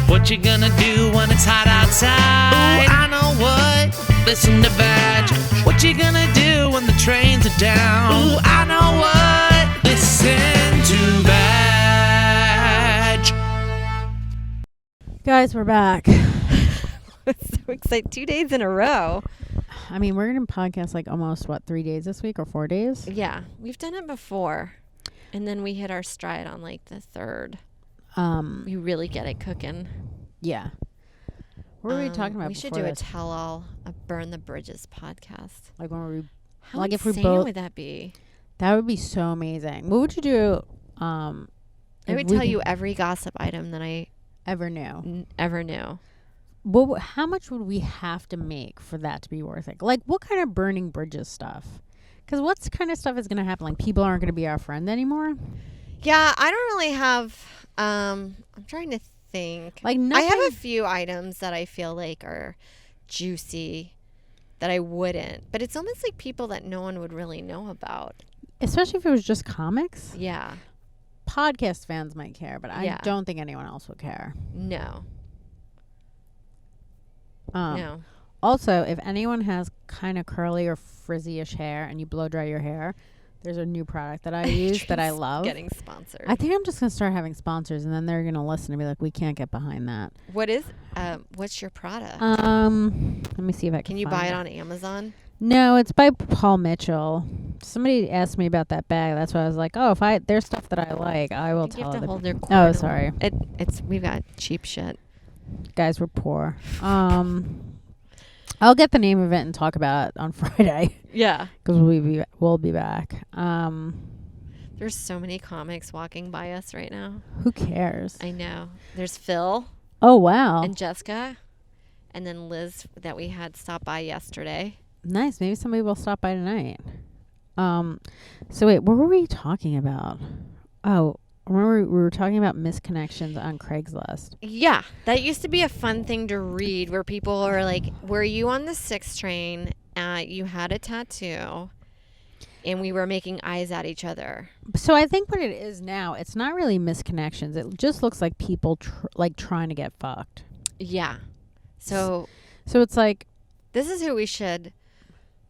What you gonna do when it's hot outside? Ooh, I know what. Listen to Vag. What you gonna do when the trains are down? Ooh, I know what. Listen to Vag. Guys, we're back. It's so exciting. 2 days in a row. I mean, we're going to podcast like almost, 3 days this week or 4 days? Yeah. We've done it before. And then we hit our stride on like the third. We really get it cooking. Yeah. What were we talking about We should before do this? a tell-all, a Burn the Bridges podcast. Like when we... How like if we insane both- would that be? That would be so amazing. What would you do I if would we tell you every gossip item that I ever knew? ever knew. How much would we have to make for that to be worth it? Like, what kind of burning bridges stuff? Because what kind of stuff is going to happen? Like, people aren't going to be our friend anymore? Yeah, I don't really have... I'm trying to think. Like, I nothing... have a few items that I feel like are juicy that I wouldn't. But it's almost like people that no one would really know about. Especially if it was just comics. Yeah. Podcast fans might care, but I Yeah. don't think anyone else would care. No. No. Also, if anyone has kind of curly or frizzy-ish hair and you blow dry your hair, there's a new product that I use that I love. Getting sponsored. I think I'm just going to start having sponsors, and then they're going to listen and be like, we can't get behind that. What's your product? Let me see if I can Can you find buy it on Amazon? No, it's by Paul Mitchell. Somebody asked me about that bag. That's why I was like, oh, if there's stuff that I like, I will You tell have to them. hold their Oh, corner. sorry. We've got cheap shit. Guys, we're poor. I'll get the name of it and talk about it on Friday. Yeah. Because we'll be back. There's so many comics walking by us right now. Who cares? I know. There's Phil Oh, wow. and Jessica, and then Liz that we had stop by yesterday. Nice. Maybe somebody will stop by tonight. So wait, what were we talking about? Oh, remember we were talking about misconnections on Craigslist. Yeah, that used to be a fun thing to read where people are like, were you on the 6 train? You had a tattoo, and we were making eyes at each other. So I think what it is now, it's not really misconnections. It just looks like people trying to get fucked. Yeah. So it's like, this is who we should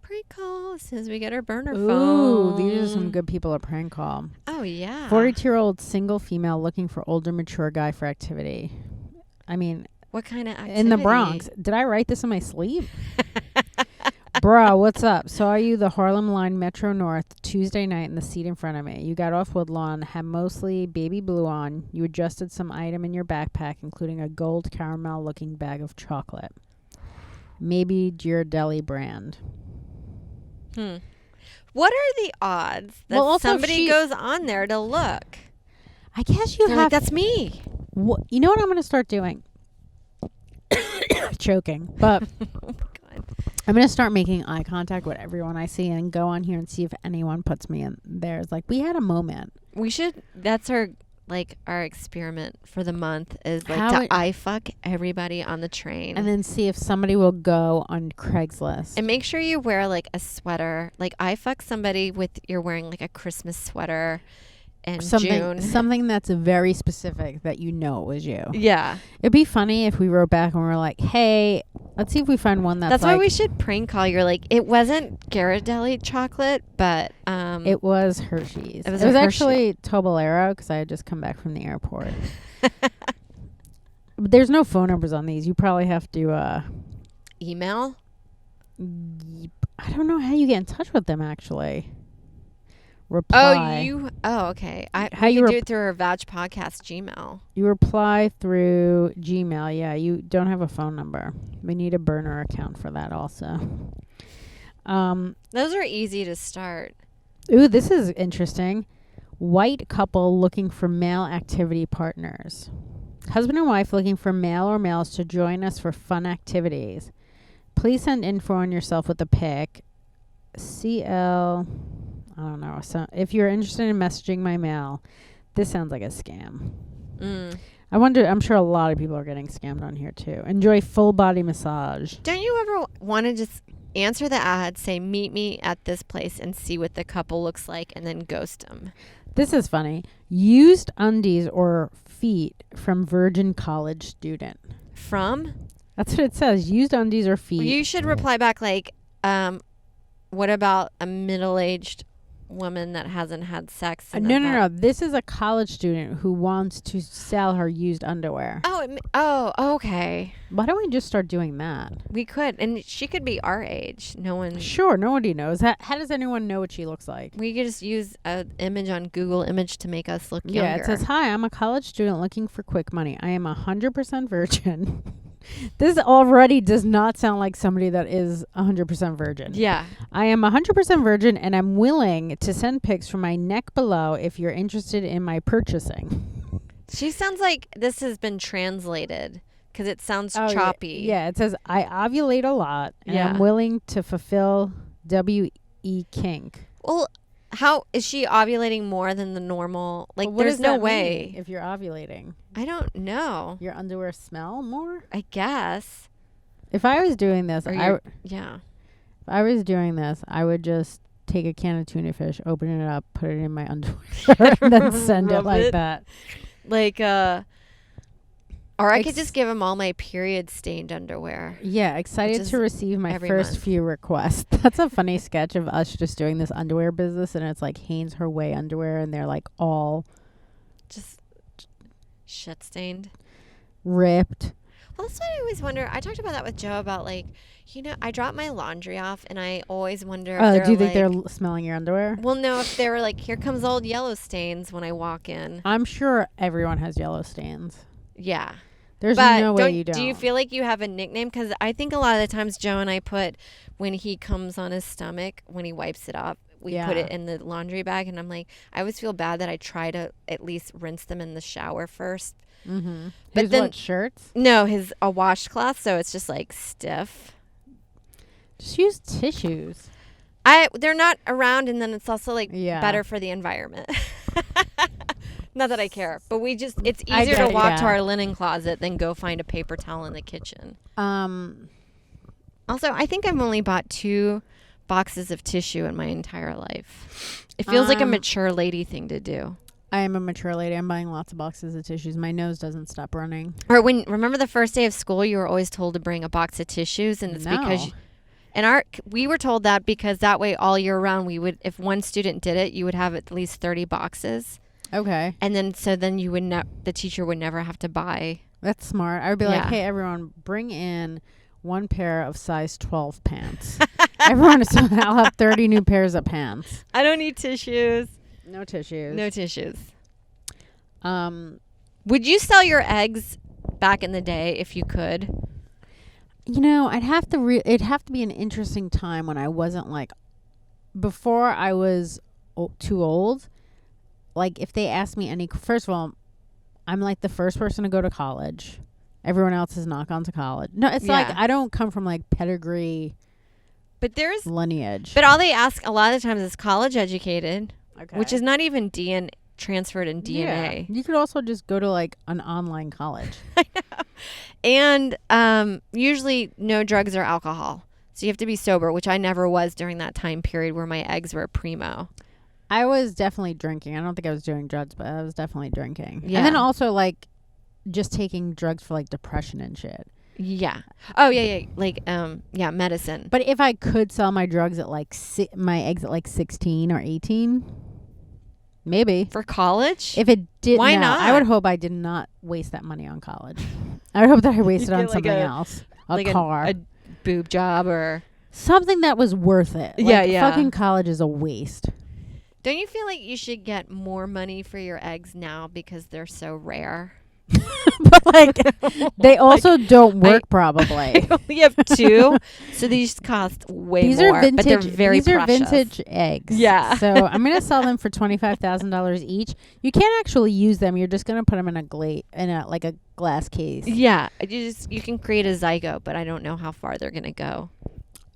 prank call as soon as we get our burner ooh, phone. these are some good people to prank call. Oh, yeah. 42-year-old single female looking for older mature guy for activity. I mean, What kind of activity? in the Bronx. Did I write this in my sleep? Bruh, what's up? Saw you the Harlem line Metro North Tuesday night in the seat in front of me. You got off Woodlawn, had mostly baby blue on. You adjusted some item in your backpack, including a gold caramel looking bag of chocolate. Maybe Ghirardelli brand. What are the odds that Well, also somebody goes on there to look? I guess you They're have... like, that's me. You know what I'm going to start doing? Choking. But Oh, my God. I'm going to start making eye contact with everyone I see and go on here and see if anyone puts me in there. It's like, we had a moment. We should, that's our experiment for the month is like How to it- eye fuck everybody on the train. And then see if somebody will go on Craigslist. And make sure you wear like a sweater. Like eye fuck somebody with, you're wearing like a Christmas sweater in June. Something that's very specific that you know it was you. Yeah. It'd be funny if we wrote back and we were like, hey, let's see if we find one That's like, why we should prank call. You're like, it wasn't Ghirardelli chocolate, but it was Hershey's. It was It was a actually Toblerone because I had just come back from the airport. But there's no phone numbers on these. You probably have to email. I don't know how you get in touch with them actually. Reply. Oh, okay. How we you can do rep- it through our Vag Podcast Gmail. You reply through Gmail. Yeah, you don't have a phone number. We need a burner account for that also. Those are easy to start. Ooh, this is interesting. White couple looking for male activity partners. Husband and wife looking for male or males to join us for fun activities. Please send info on yourself with a pic. I don't know. So if you're interested in messaging my mail, this sounds like a scam. I'm sure a lot of people are getting scammed on here too. Enjoy full body massage. Don't you ever want to just answer the ad, say meet me at this place and see what the couple looks like, and then ghost them. This is funny. Used undies or feet from virgin college student. From? That's what it says. Used undies or feet. You should reply back like, what about a middle-aged woman that hasn't had sex? No. This is a college student who wants to sell her used underwear. Oh, okay. Why don't we just start doing that? We could, and she could be our age. No one. Sure, nobody knows. How does anyone know what she looks like? We could just use an image on Google Image to make us look Yeah, younger. it says, "Hi, I'm a college student looking for quick money. I am 100% virgin." This already does not sound like somebody that is 100% virgin. Yeah. I am 100% virgin and I'm willing to send pics from my neck below if you're interested in my purchasing. She sounds like this has been translated because it sounds Oh, choppy. Yeah, it says, I ovulate a lot and Yeah. I'm willing to fulfill W.E. kink. Well, how is she ovulating more than the normal? Like, Well, what there's does no that way. mean if you're ovulating? I don't know. Your underwear smell more? I guess. If I was doing this, Or if you're- yeah. I was doing this, I would just take a can of tuna fish, open it up, put it in my underwear, and then send it Rub like it. that. Like, or I could Ex- just give him all my period stained underwear. Yeah, excited is to receive my every first month. few requests. That's a funny sketch of us just doing this underwear business, and it's like Hanes Her Way underwear, and they're like all Just shit stained. ripped. Well, that's what I always wonder. I talked about that with Joe about like, I drop my laundry off, and I always wonder if Oh, they're do you think like, they're smelling your underwear? well, no, if they were like, here comes old yellow stains when I walk in. I'm sure everyone has yellow stains. Yeah. There's But no way you don't. do you feel like you have a nickname? Because I think a lot of the times Joe and I put, when he comes on his stomach, when he wipes it up, we put Yeah. it in the laundry bag. And I'm like, I always feel bad that I try to at least rinse them in the shower first. Mm-hmm. But His then- what, shirts? No, a washcloth, so it's just like stiff. Just use tissues. They're not around, and then it's also like Yeah. better for the environment. Not that I care, but it's I easier get to it, walk yeah. to our linen closet than go find a paper towel in the kitchen. Also, I think I've only bought 2 boxes of tissue in my entire life. It feels like a mature lady thing to do. I am a mature lady. I'm buying lots of boxes of tissues. My nose doesn't stop running. Or remember the first day of school, you were always told to bring a box of tissues, and it's because we were told that because that way all year round if one student did it, you would have at least 30 boxes. Okay. And then you would the teacher would never have to buy. That's smart. I would be like, Yeah. hey, everyone, bring in 1 pair of size 12 pants. Everyone, so I'll have 30 new pairs of pants. I don't need tissues. No tissues. No tissues. Um, Would you sell your eggs back in the day if you could? I'd have to. It'd have to be an interesting time when I wasn't like, before I was too old. Like, if they asked me first of all, I'm like the first person to go to college. Everyone else has not gone to college. No, it's like Yeah. I don't come from like pedigree But lineage. but all they ask a lot of times is college educated, Okay. which is not even transferred in DNA. Yeah. You could also just go to like an online college. And usually no drugs or alcohol. So you have to be sober, which I never was during that time period where my eggs were primo. I was definitely drinking. I don't think I was doing drugs, but I was definitely drinking. Yeah. And then also like just taking drugs for like depression and shit. Yeah. Oh, yeah. Like, medicine. But if I could sell my drugs at like my eggs at like 16 or 18, maybe. For college? If it did, Why no, not? I would hope I did not waste that money on college. I would hope that I wasted You'd on get, like, something a- else, a like car, a boob job or... something that was worth it. Yeah, Like, yeah. Fucking college is a waste. Don't you feel like you should get more money for your eggs now because they're so rare? But like, they also don't work probably. I only have 2, so these cost way These more, are vintage. but they're very these are precious. vintage eggs. Yeah. So I'm gonna sell them for $25,000 each. You can't actually use them. You're just gonna put them in a glass case. Yeah, you can create a zygote, but I don't know how far they're gonna go.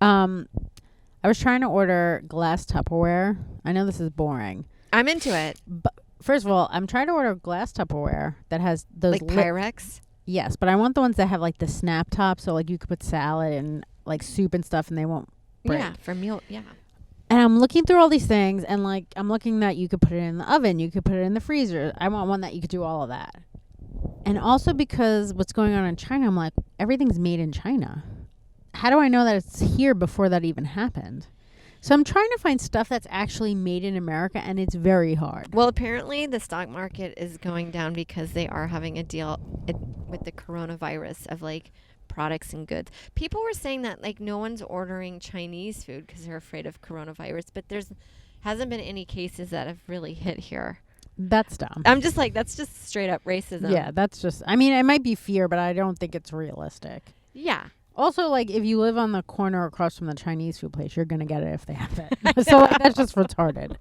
I was trying to order glass Tupperware. I know this is boring. I'm into it. But first of all, I'm trying to order glass Tupperware that has those Like Pyrex. Yes, but I want the ones that have like the snap top, so like you could put salad and like soup and stuff, and they won't break. Yeah, for meal. Yeah. And I'm looking through all these things, and like I'm looking that you could put it in the oven, you could put it in the freezer. I want one that you could do all of that. And also because what's going on in China, I'm like, everything's made in China. How do I know that it's here before that even happened? So I'm trying to find stuff that's actually made in America, and it's very hard. Well, apparently the stock market is going down because they are having a deal with the coronavirus of like products and goods. People were saying that like no one's ordering Chinese food because they're afraid of coronavirus, but hasn't been any cases that have really hit here. That's dumb. I'm just like, that's just straight up racism. Yeah, that's just, I mean, it might be fear, but I don't think it's realistic. Yeah. Also, like, if you live on the corner across from the Chinese food place, you're going to get it if they have it. So like, that's just retarded.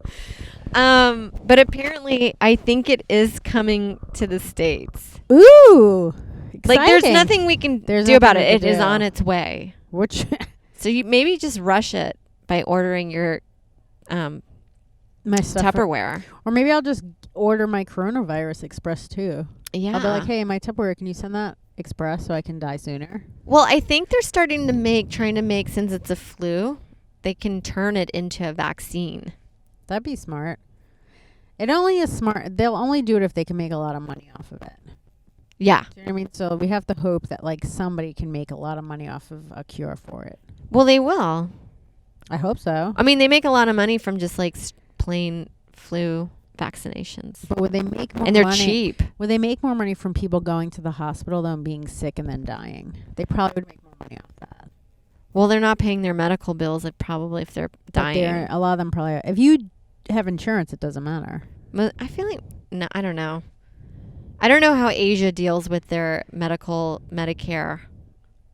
But apparently, I think it is coming to the States. Ooh. Like, there's exciting. nothing we can There's do about nothing it. we It can is do. on its way. Which So you maybe just rush it by ordering your my stuff. Tupperware. Or maybe I'll just order my coronavirus express too. Yeah. I'll be like, hey, my Tupperware, can you send that express so I can die sooner? Well, I think they're trying to make, since it's a flu, they can turn it into a vaccine. That'd be smart. It only is smart. They'll only do it if they can make a lot of money off of it. Yeah. Do you know what I mean? So we have to hope that like somebody can make a lot of money off of a cure for it. Well, they will. I hope so. I mean, they make a lot of money from just like plain flu vaccinations. But would they make more And they're money? cheap. Would they make more money from people going to the hospital than being sick and then dying? They probably would make more money off that. Well, they're not paying their medical bills, like probably if they're But dying. a lot of them probably. If you have insurance, it doesn't matter. But I feel like, no, I don't know. I don't know how Asia deals with their Medicare,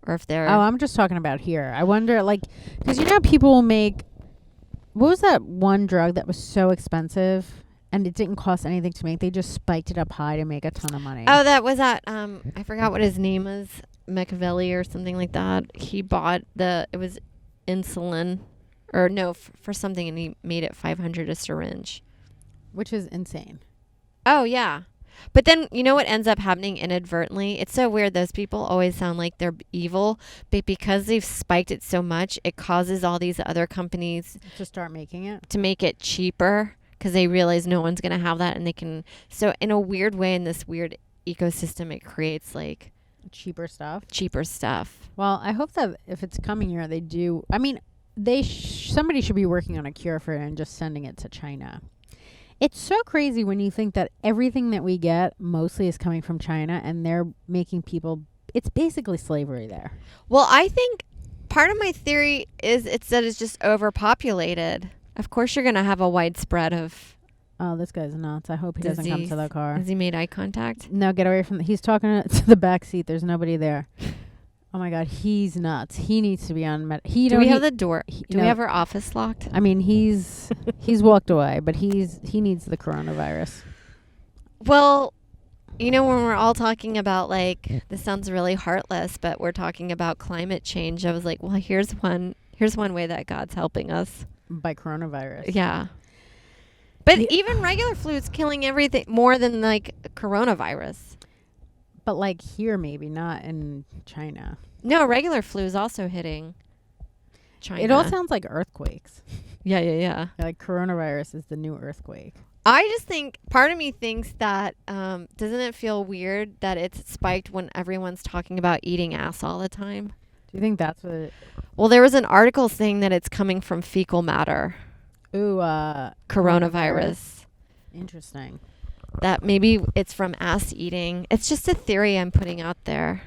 or if they're. Oh, I'm just talking about here. I wonder, like, because you know people will make. What was that one drug that was so expensive and it didn't cost anything to make? They just spiked it up high to make a ton of money. Oh, that was at I forgot what his name is, Machiavelli or something like that. He bought it was insulin, or no, for something, and he made it $500 a syringe. Which is insane. Oh yeah, but then you know what ends up happening inadvertently? It's so weird. Those people always sound like they're evil, but because they've spiked it so much, it causes all these other companies To start making it. to make it cheaper because they realize no one's gonna have that, and they can. So in a weird way, in this weird ecosystem, it creates like Cheaper stuff. cheaper stuff. Well, I hope that if it's coming here, they do. I mean, somebody should be working on a cure for it and just sending it to China. It's so crazy when you think that everything that we get mostly is coming from China, and they're making people. It's basically slavery there. Well, I think part of my theory is that it's just overpopulated. Of course, you're gonna have a widespread of. Oh, this guy's nuts. I hope he doesn't come Disease. to the car. Has he made eye contact? No, get away from. He's talking to the back seat. There's nobody there. Oh my God, he's nuts. He needs to be on Do we have the door? Do no. we have our office locked? I mean, he's walked away, but he needs the coronavirus. Well, you know, when we're all talking about like, this sounds really heartless, but we're talking about climate change. I was like, well, here's one way that God's helping us. By coronavirus. Yeah. But Yeah. even regular flu is killing everything more than like coronavirus. But like here, maybe not in China. No, regular flu is also hitting China. It all sounds like earthquakes. Yeah. Like coronavirus is the new earthquake. I just think part of me thinks that doesn't it feel weird that it's spiked when everyone's talking about eating ass all the time? Do you think that's what? Well, there was an article saying that it's coming from fecal matter, Ooh, coronavirus. Interesting. That maybe it's from ass eating. It's just a theory I'm putting out there.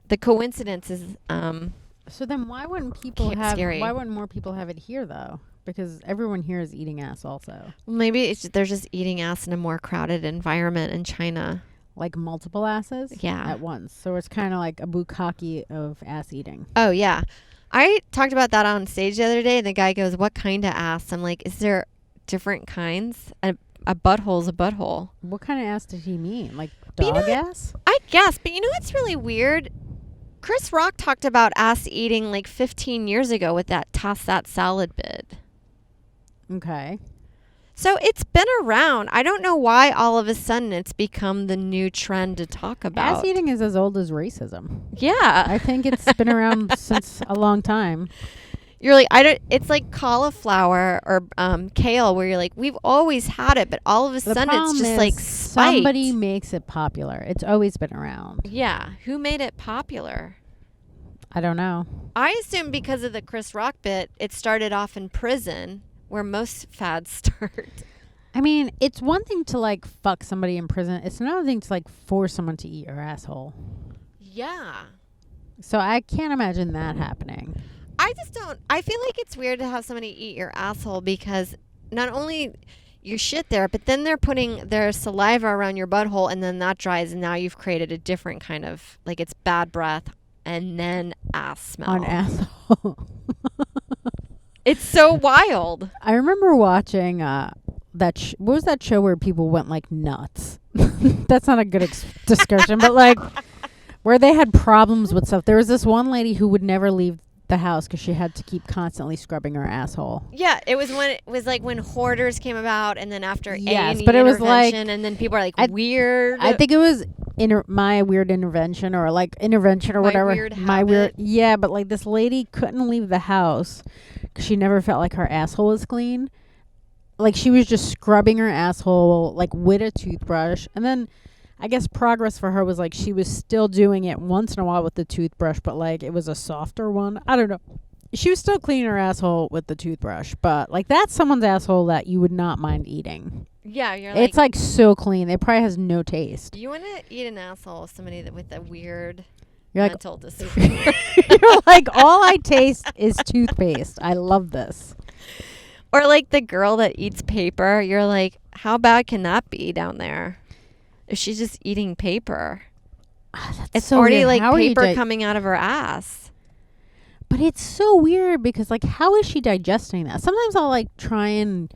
The coincidence is So then, why wouldn't people Scary. Why wouldn't more people have it here though? Because everyone here is eating ass also. maybe they're just eating ass in a more crowded environment in China. Like multiple asses. Yeah. At once. So it's kind of like a bukkake of ass eating. Oh, yeah. I talked about that on stage the other day, and the guy goes, what kind of ass? I'm like, is there different kinds? A butthole's a butthole. What kind of ass did he mean? Like But you dog know ass? I guess, but you know what's really weird? Chris Rock talked about ass eating like 15 years ago with that Toss That Salad bid. Okay. So it's been around. I don't know why all of a sudden it's become the new trend to talk about. Ass eating is as old as racism. Yeah. I think it's been around since a long time. You're like, I don't. It's like cauliflower or kale, where you're like, we've always had it, but all of a The sudden it's problem just is like spiked. somebody makes it popular. It's always been around. Yeah, who made it popular? I don't know. I assume because of the Chris Rock bit, it started off in prison, where most fads start. I mean, it's one thing to like fuck somebody in prison. It's another thing to like force someone to eat your asshole. Yeah. So I can't imagine that happening. I just don't. I feel like it's weird to have somebody eat your asshole because not only you shit there, but then they're putting their saliva around your butthole and then that dries and now you've created a different kind of, like it's bad breath and then ass smell. On asshole. It's so wild. I remember watching what was that show where people went like nuts? That's not a good description, but like where they had problems with stuff. There was this one lady who would never leave the house because she had to keep constantly scrubbing her asshole. Yeah, it was when Hoarders came about, and then after Yes, A&E but it was like, and then people are like weird. I think it was my weird intervention or like intervention or My whatever. weird My habit. weird, yeah. But like this lady couldn't leave the house because she never felt like her asshole was clean. Like she was just scrubbing her asshole like with a toothbrush, and then I guess progress for her was like she was still doing it once in a while with the toothbrush, but like it was a softer one. I don't know. She was still cleaning her asshole with the toothbrush, but like that's someone's asshole that you would not mind eating. Yeah, you're It's like so clean. It probably has no taste. you want to eat an asshole of somebody with a weird You're like, mental disorder. you're like, all I taste is toothpaste. I love this. Or like the girl that eats paper. You're like, how bad can that be down there? If she's just eating paper, it's so already weird. like How are you paper coming out of her ass. But it's so weird because like, how is she digesting that? Sometimes I'll like try and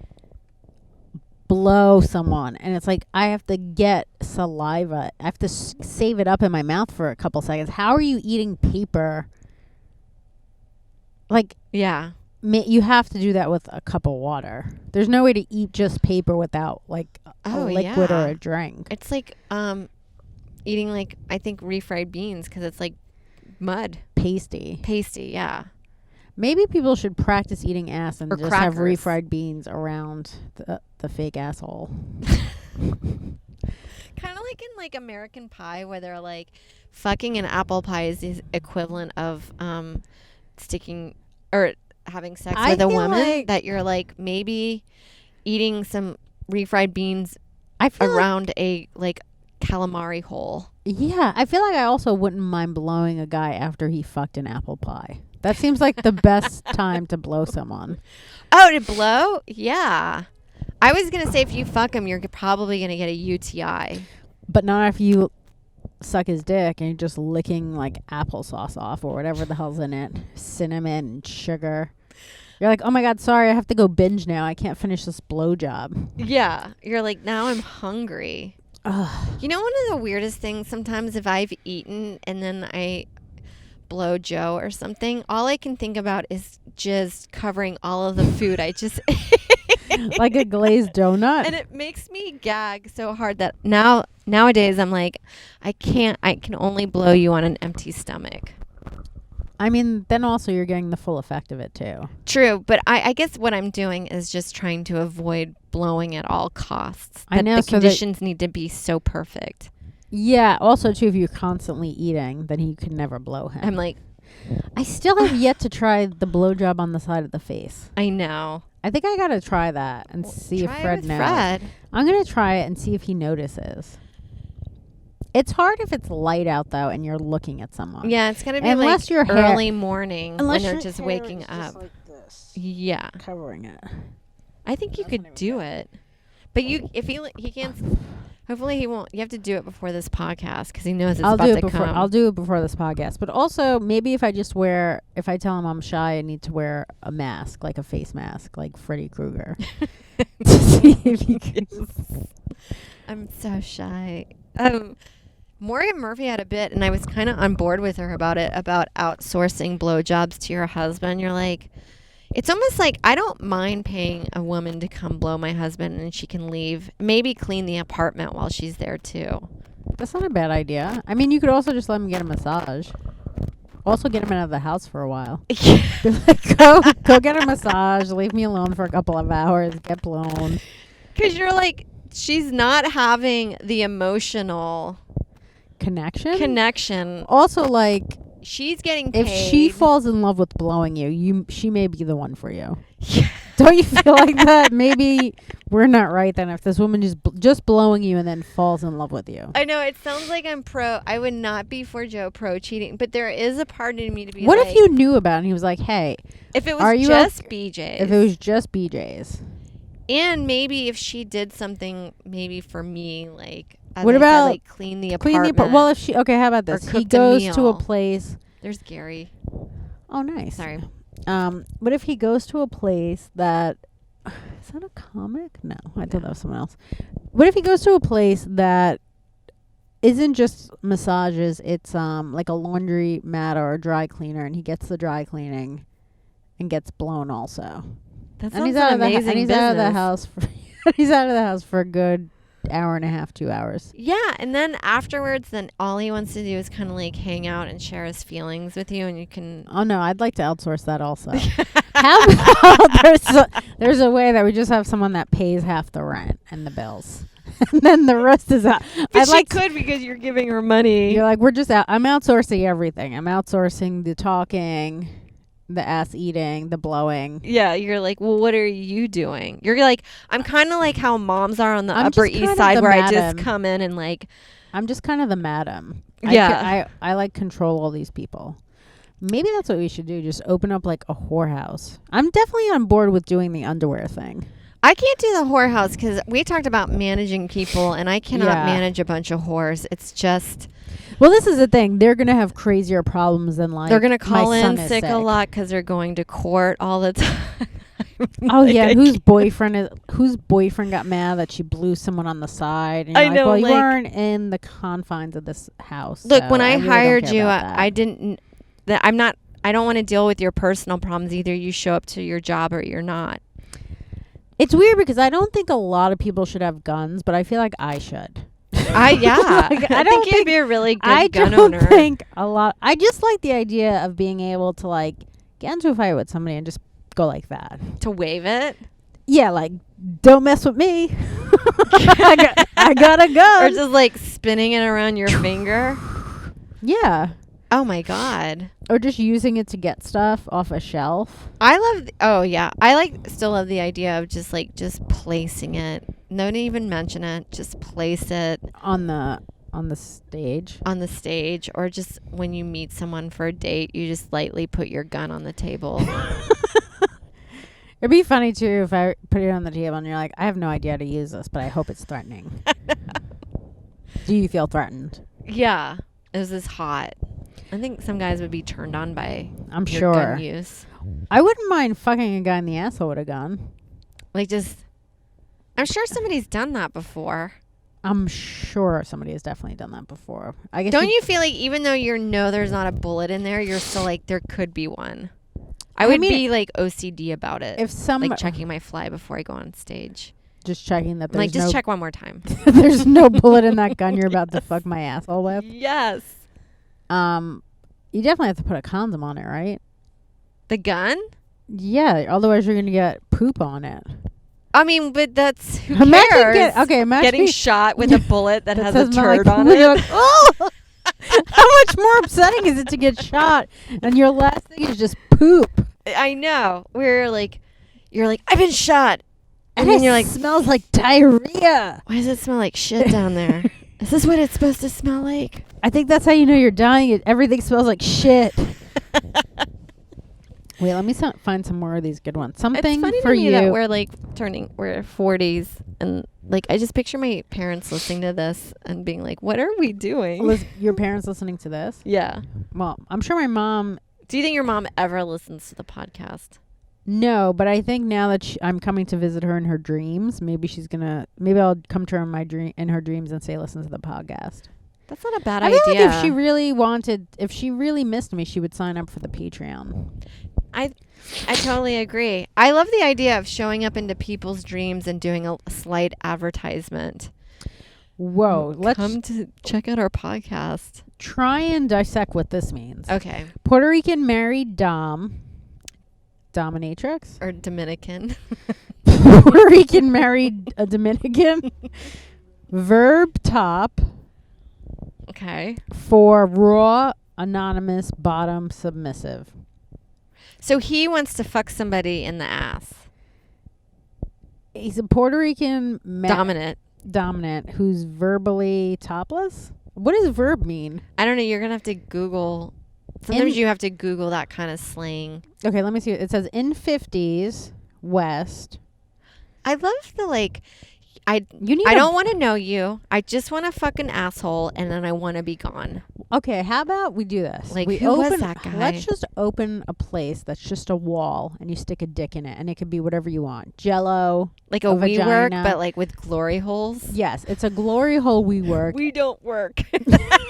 blow someone and it's like I have to get saliva. I have to save it up in my mouth for a couple seconds. How are you eating paper? Like, Yeah. you have to do that with a cup of water. There's no way to eat just paper without like a liquid or a drink. It's like eating like I think refried beans because it's like mud Pasty. yeah. Maybe people should practice eating ass and Or just have crackers. refried beans around the fake asshole. Kind of like in like American Pie where they're like fucking an apple pie is the equivalent of sticking or having sex I with a feel woman, like- that you're like maybe eating some refried beans I feel around a like calamari hole. Yeah, I feel like I also wouldn't mind blowing a guy after he fucked an apple pie. That seems like the best time to blow someone. Oh, to blow? Yeah. I was going to say if you fuck him, you're probably going to get a UTI. But not if you suck his dick and you're just licking like applesauce off or whatever the hell's in it. Cinnamon and sugar. You're like, oh my God, sorry, I have to go binge now. I can't finish this blowjob. Yeah. You're like, now I'm hungry. Ugh. You know, one of the weirdest things sometimes if I've eaten and then I blow Joe or something, all I can think about is just covering all of the food I just ate. Like a glazed donut. And it makes me gag so hard that nowadays I'm like, I can only blow you on an empty stomach. I mean, then also you're getting the full effect of it too. True, but I guess what I'm doing is just trying to avoid blowing at all costs. I know, The so that- conditions need to be so perfect. Yeah, also too, if you're constantly eating, then you can never blow him. I'm like, I still have yet to try the blowjob on the side of the face. I know. I think I gotta try that and see if Try it Fred with knows. Fred. I'm gonna try it and see if he notices. It's hard if it's light out though and you're looking at someone. Yeah, it's gonna be Unless like your hair- early morning when they're your just hair waking is up. just like this, Yeah, covering it. I think you could do it, but if he can't. Hopefully he won't. You have to do it before this podcast because he knows it's I'll about do it to before. come. I'll do it before this podcast. But also maybe if I tell him I'm shy, I need to wear a mask, like a face mask, like Freddy Krueger. To see if he can. I'm so shy. Morgan Murphy had a bit, and I was kind of on board with her about it, about outsourcing blowjobs to your husband. You're like, it's almost like I don't mind paying a woman to come blow my husband, and she can leave, maybe clean the apartment while she's there too. That's not a bad idea. I mean, you could also just let him get a massage. Also, get him out of the house for a while. Be like, go get a massage. Leave me alone for a couple of hours. Get blown. Because you're like, she's not having the emotional connection. Also, like, she's getting paid. if she falls in love with blowing you, she may be the one for you. Don't you feel like that? Maybe we're not right then if this woman is just blowing you and then falls in love with you. I know, it sounds like I'm I would not be for Joe pro cheating, but there is a part of me to be what like, if you knew about it and he was like, hey, if it was just BJ's. If it was just BJ's. And maybe if she did something maybe for me, like, what about like clean the apartment? Well, if she, okay, how about this? He goes to a place. There's Gary. Oh, nice. Sorry. What if he goes to a place that is that a comic? No, I thought that was someone else. What if he goes to a place that isn't just massages? It's like a laundry mat or a dry cleaner, and he gets the dry cleaning and gets blown also. That And he's sounds out of amazing. the he's out of the house. He's out of the house for a good hour and a half, 2 hours. Yeah, and then afterwards, then all he wants to do is kind of like hang out and share his feelings with you, and you can. Oh no, I'd like to outsource that also. How about there's a way that we just have someone that pays half the rent and the bills, and then the rest is out. But she could because you're giving her money. You're like, we're just out. I'm outsourcing everything. I'm outsourcing the talking, the ass eating, the blowing. Yeah, you're like, well, what are you doing? You're like, I'm kind of like how moms are on the Upper East Side, where I just come in and like, I'm just kind of the madam. Yeah, I like control all these people. Maybe that's what we should do. Just open up like a whorehouse. I'm definitely on board with doing the underwear thing. I can't do the whorehouse because we talked about managing people, and I cannot manage a bunch of whores. It's just. Well, this is the thing. They're going to have crazier problems than like. They're going to call in sick a lot because they're going to court all the time. Oh yeah, whose boyfriend got mad that she blew someone on the side? And I know. Well, like, you weren't in the confines of this house. Look, so when I really hired don't you, care about that. I didn't. I don't want to deal with your personal problems. Either you show up to your job or you're not. It's weird because I don't think a lot of people should have guns, but I feel like I should. I don't think you'd be a really good gun owner. I don't think a lot. I just like the idea of being able to like get into a fight with somebody and just go like that. To wave it? Yeah, like don't mess with me. I got a gun. Or just like spinning it around your finger. Yeah. Oh my God. Or just using it to get stuff off a shelf. I still love the idea of just placing it. Don't even mention it. Just place it on the stage. On the stage, or just when you meet someone for a date, you just lightly put your gun on the table. It'd be funny too if I put it on the table and you're like, I have no idea how to use this, but I hope it's threatening. Do you feel threatened? Yeah. Is this hot? I think some guys would be turned on by your gun use. I wouldn't mind fucking a guy in the asshole with a gun. I'm sure somebody's done that before. I'm sure somebody has definitely done that before. I guess. Don't you feel like even though there's not a bullet in there, you're still like there could be one? I would be like OCD about it. If like checking my fly before I go on stage. Just checking that there's just check one more time. There's no bullet in that gun you're about to fuck my asshole with. Yes. You definitely have to put a condom on it, right? The gun? Yeah, otherwise you're gonna get poop on it. I mean, but that's who cares? Imagine getting shot with a bullet that has a turd on it. Like, oh! How much more upsetting is it to get shot and your last thing is just poop? I know. You're like, I've been shot. And then you're like, smells like diarrhea. Why does it smell like shit down there? Is this what it's supposed to smell like? I think that's how you know you're dying. Everything smells like shit. Wait, let me find some more of these good ones. Something it's funny for to me you. That we're 40s, and like I just picture my parents listening to this and being like, "What are we doing?" Your parents listening to this? Yeah. Well, I'm sure my mom. Do you think your mom ever listens to the podcast? No, but I think now that I'm coming to visit her in her dreams, maybe I'll come to her in her dreams and say, "Listen to the podcast." That's not a bad idea. I feel like if she really missed me, she would sign up for the Patreon. I totally agree. I love the idea of showing up into people's dreams and doing a slight advertisement. Whoa. Let's come to check out our podcast. try and dissect what this means. Okay. Puerto Rican married dominatrix. Or Dominican. Puerto Rican married a Dominican. Verb top Okay. for raw, anonymous, bottom, submissive. So he wants to fuck somebody in the ass. He's a Puerto Rican Dominant. who's verbally topless. What does verb mean? I don't know. You're going to have to Google. Sometimes you have to Google that kind of slang. Okay, let me see. It says in 50s West. I love the like. I You need. don't want to know you. I just want to fuck an asshole, and then I want to be gone. Okay, how about we do this? Like, we who was that guy? Let's just open a place that's just a wall, and you stick a dick in it, and it could be whatever you want. Jello. Like a vagina. WeWork, but like with glory holes. Yes, it's a glory hole we work. We don't work.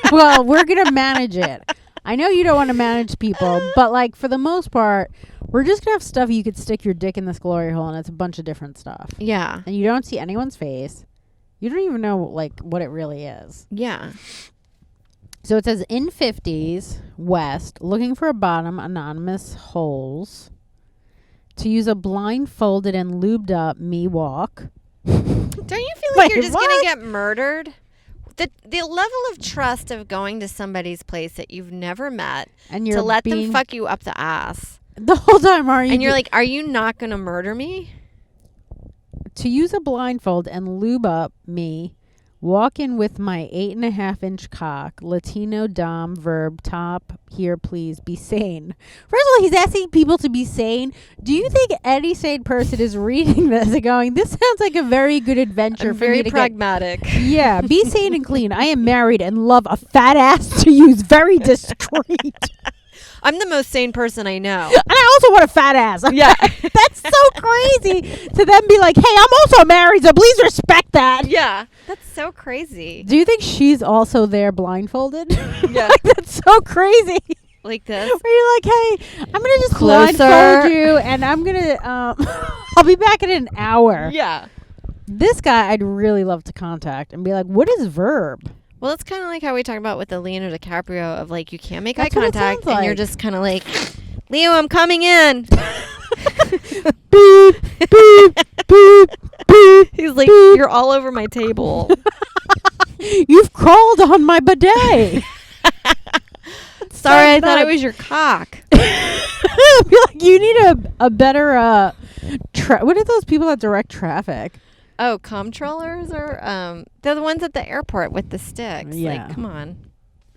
Well, we're gonna manage it. I know you don't want to manage people, but like for the most part, we're just gonna have stuff you could stick your dick in this glory hole, and it's a bunch of different stuff. Yeah. And you don't see anyone's face. You don't even know like what it really is. Yeah. So it says in 50s West, looking for a bottom, anonymous holes. To use a blindfolded and lubed up me walk. Don't you feel like Wait, you're just what? gonna get murdered? The level of trust of going to somebody's place that you've never met And you're to let them being- fuck you up the ass. the whole time. Are you? And you're like, are you not gonna murder me? To use a blindfold and lube up me, walk in with my 8.5-inch cock, Latino dom verb top here, please be sane. First of all, he's asking people to be sane. Do you think any sane person is reading this and going, "This sounds like a very good adventure I'm for me very to pragmatic. get"? Yeah, be sane and clean. I am married and love a fat ass to use. Very discreet. I'm the most sane person I know. And I also want a fat ass. Yeah. That's so crazy to then be like, hey, I'm also married, so please respect that. Yeah. That's so crazy. Do you think she's also there blindfolded? Yeah. Like, that's so crazy. Like this. Where you're like, hey, I'm going to just Closer. blindfold you, and I'm going to, I'll be back in an hour. Yeah. This guy I'd really love to contact and be like, what is verb? Well, it's kind of like how we talk about with the Leonardo DiCaprio of like you can't make That's eye what it contact sounds and you're like. just kind of like, Leo, I'm coming in. Beep, beep, beep, beep. He's like, Beep. you're all over my table. You've crawled on my bidet. Sorry, I so thought it nuts. was your cock. I feel like you need a better what are those people that direct traffic? Oh, comptrollers or they're the ones at the airport with the sticks. Yeah. Like, come on.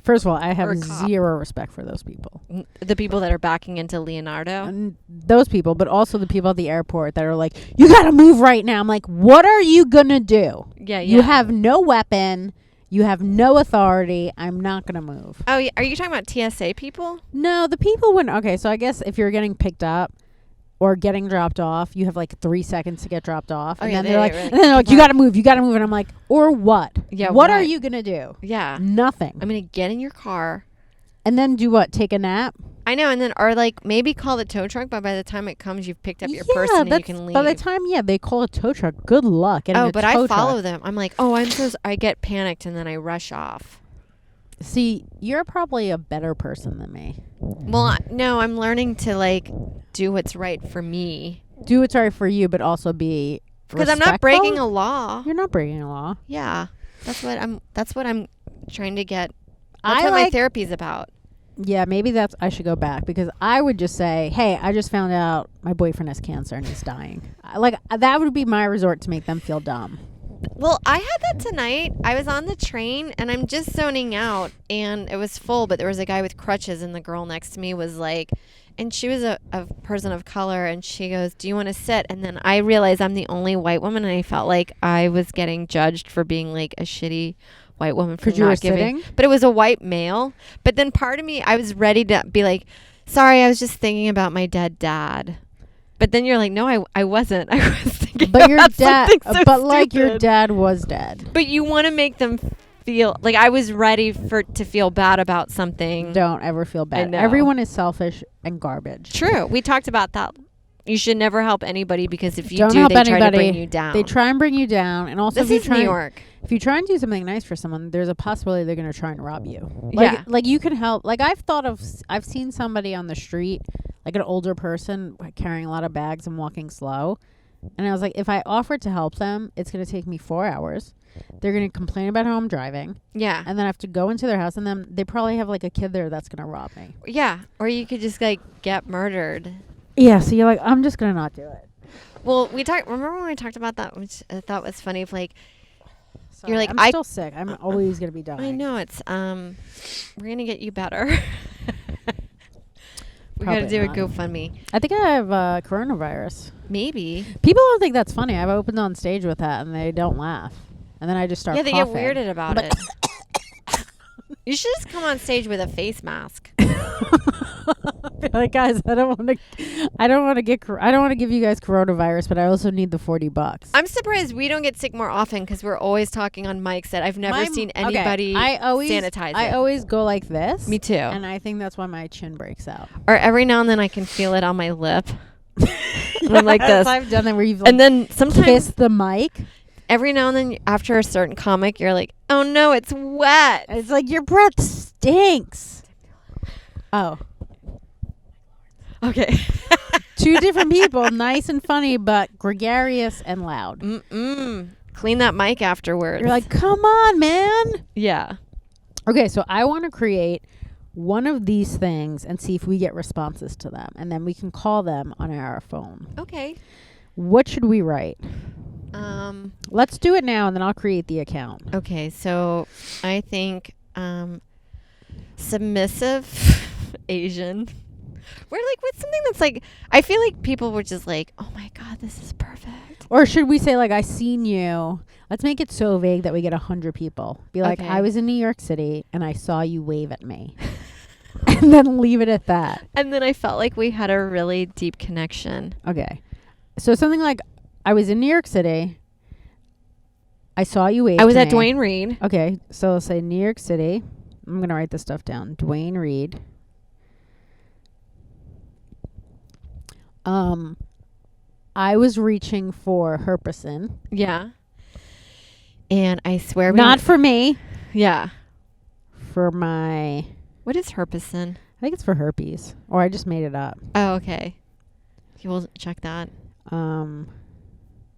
First of all, I have Or a cop. zero respect for those people. The people that are backing into Leonardo. And those people, but also the people at the airport that are like, you gotta move right now. I'm like, what are you gonna do? Yeah, yeah. You have no weapon. You have no authority. I'm not gonna move. Oh, yeah. Are you talking about TSA people? No, the people when okay, so I guess if you're getting picked up or getting dropped off, you have like 3 seconds to get dropped off. Oh, And yeah, then they they're like, really and then they're like, keep you up. gotta move, you gotta move. And I'm like, or what? Yeah, What are what? you gonna do? Yeah. Nothing. I'm going to get in your car. And then do what? Take a nap? I know. And then, or like maybe call the tow truck, but by the time it comes, you've picked up your person and you can leave. By the time, they call a tow truck. Good luck. getting Oh, a but tow I follow truck. them. I'm like, oh, I get panicked and then I rush off. See, you're probably a better person than me. Well, no, I'm learning to like do what's right for me Do what's right for you, but also be because I'm not breaking a law. You're not breaking a law. Yeah, that's what I'm trying to get. I That's what my like- therapy's about. Yeah, maybe I should go back because I would just say, hey, I just found out my boyfriend has cancer and he's dying. That would be my resort to make them feel dumb. Well, I had that tonight. I was on the train and I'm just zoning out and it was full, but there was a guy with crutches and the girl next to me was like, and she was a person of color and she goes, do you want to sit? And then I realized I'm the only white woman and I felt like I was getting judged for being like a shitty white woman for Because you were not giving. sitting? But it was a white male. But then part of me, I was ready to be like, sorry, I was just thinking about my dead dad. But then you're like, no, I wasn't. I was thinking But your about dad, something so but like your stupid. dad was dead. But you want to make them feel like I was ready to feel bad about something. Don't ever feel bad. know. Everyone is selfish and garbage. True. We talked about that You should never help anybody because if you Don't do, help they try to bring anybody. you down. They try and bring you down, and also This if you is try New York. if you try and do something nice for someone, there's a possibility they're going to try and rob you. Like you can help. Like I've seen somebody on the street, like an older person carrying a lot of bags and walking slow, and I was like, if I offered to help them, it's going to take me 4 hours. They're going to complain about how I'm driving, Yeah. and then I have to go into their house, and then they probably have like a kid there that's going to rob me. Yeah. Or you could just like get murdered. Yeah, so you're like, I'm just going to not do it. Well, remember when we talked about that, which I thought was funny, of like, Sorry, you're like, I'm still sick. I'm always going to be dying. I know it's, we're going to get you better. We got to Probably do not. a GoFundMe. I think I have coronavirus. Maybe. People don't think that's funny. I've opened on stage with that, and they don't laugh. And then I just start Yeah, they coughing. get weirded about But- it. You should just come on stage with a face mask. Be like, guys, I don't want to give you guys coronavirus, but I also need the $40. I'm surprised we don't get sick more often because we're always talking on mics that I've never seen anybody sanitize I it. always go like this. Me too. And I think that's why my chin breaks out. Or every now and then I can feel it on my lip. And I'm like this. I've done that where you've like And then sometimes, kissed the mic. every now and then after a certain comic, you're like, oh no, it's wet. It's like your breath stinks. Oh. Okay. Two different people, nice and funny, but gregarious and loud. Clean that mic afterwards. You're like, come on, man. yeah. Okay, so I want to create one of these things and see if we get responses to them. And then we can call them on our phone. Okay. What should we write? Let's do it now, and then I'll create the account. Okay, so I think submissive Asian. We're like, what's something that's like, I feel like people were just like, oh my God, this is perfect. Or should we say, like, I seen you? Let's make it so vague that we get 100 people. Be like, Okay. I was in New York City, and I saw you wave at me. And then leave it at that. And then I felt like we had a really deep connection. Okay. So something like, I was in New York City. I saw you wave I was to at me. Dwayne Reed. Okay, so I'll say New York City. I'm going to write this stuff down. Dwayne Reed. I was reaching for Herpesen. Yeah. And I swear Not for me. Yeah. For my... What is Herpesen? I think it's for herpes. Or I just made it up. Oh, okay. You will check that. No,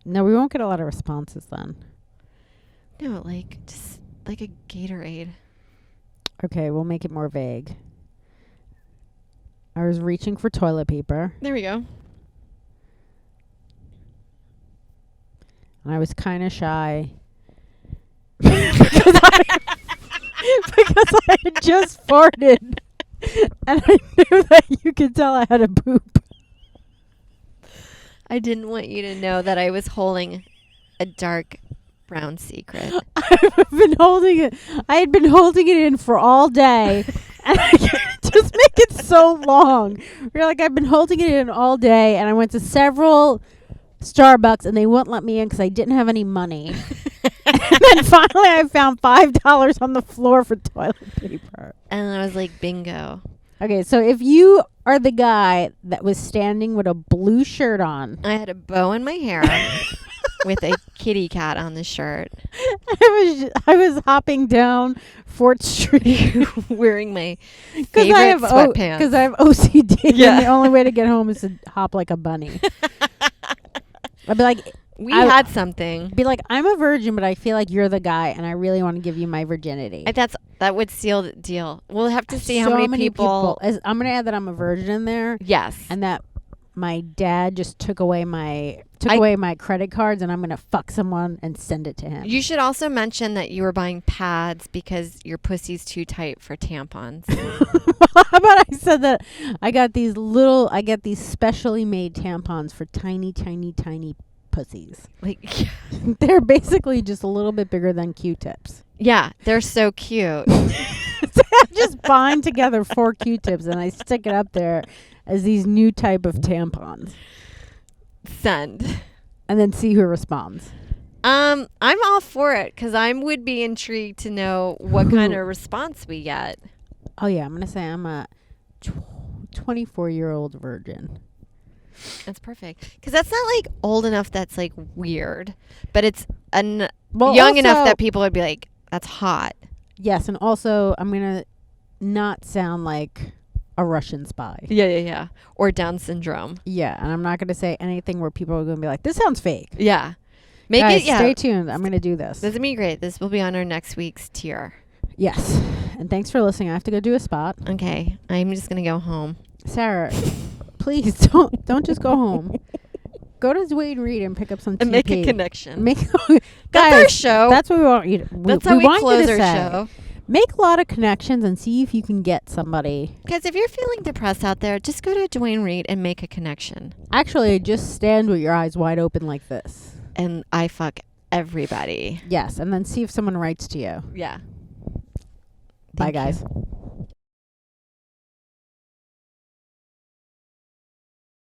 we won't get a lot of responses then. No, like just like a Gatorade. Okay, we'll make it more vague. I was reaching for toilet paper. There we go. And I was kind of shy. because I had just farted. And I knew that you could tell I had a poop. I didn't want you to know that I was holding a dark brown secret. I've been holding it. I had been holding it in for all day. And I just make it so long. You're like, I've been holding it in all day. And I went to several Starbucks and they wouldn't let me in because I didn't have any money. And then finally I found $5 on the floor for toilet paper. And I was like, bingo. Okay, so if you are the guy that was standing with a blue shirt on. I had a bow in my hair with a kitty cat on the shirt. I was hopping down Fort Street wearing my favorite sweatpants. Because I have OCD. Yeah. And the only way to get home is to hop like a bunny. I'd be like, We had something. Be like, I'm a virgin, but I feel like you're the guy, and I really want to give you my virginity. That would seal the deal. We'll have to see So how many people. I'm gonna add that I'm a virgin in there, Yes. and that my dad just took away my credit cards, and I'm gonna fuck someone and send it to him. You should also mention that you were buying pads because your pussy's too tight for tampons. How about I said that I get these specially made tampons for tiny, tiny, tiny pussies. Like, They're basically just a little bit bigger than Q-tips. yeah, they're so cute. So I just bind together 4 Q-tips and I stick it up there as these new type of tampons. Send. And then see who responds. I'm all for it because I would be intrigued to know what kind of response we get. Oh yeah, I'm gonna say I'm a 24-year-old virgin. That's perfect. Because that's not like old enough that's like weird, but it's young enough that people would be like, that's hot. Yes, and also I'm going to not sound like a Russian spy. Yeah. Or Down syndrome. Yeah, and I'm not going to say anything where people are going to be like, this sounds fake. Yeah. Guys, stay tuned. I'm going to do this. This is going to be great. This will be on our next week's tier. Yes. And thanks for listening. I have to go do a spot. Okay. I'm just going to go home. Sarah, please don't just go home. Go to Duane Reade and pick up some TP. And make a connection. Guys, that's our show. That's what we want you to That's how we close our show. Make a lot of connections and see if you can get somebody. Because if you're feeling depressed out there, just go to Duane Reade and make a connection. Actually, just stand with your eyes wide open like this. And I fuck everybody. Yes, and then see if someone writes to you. Yeah. Bye, guys.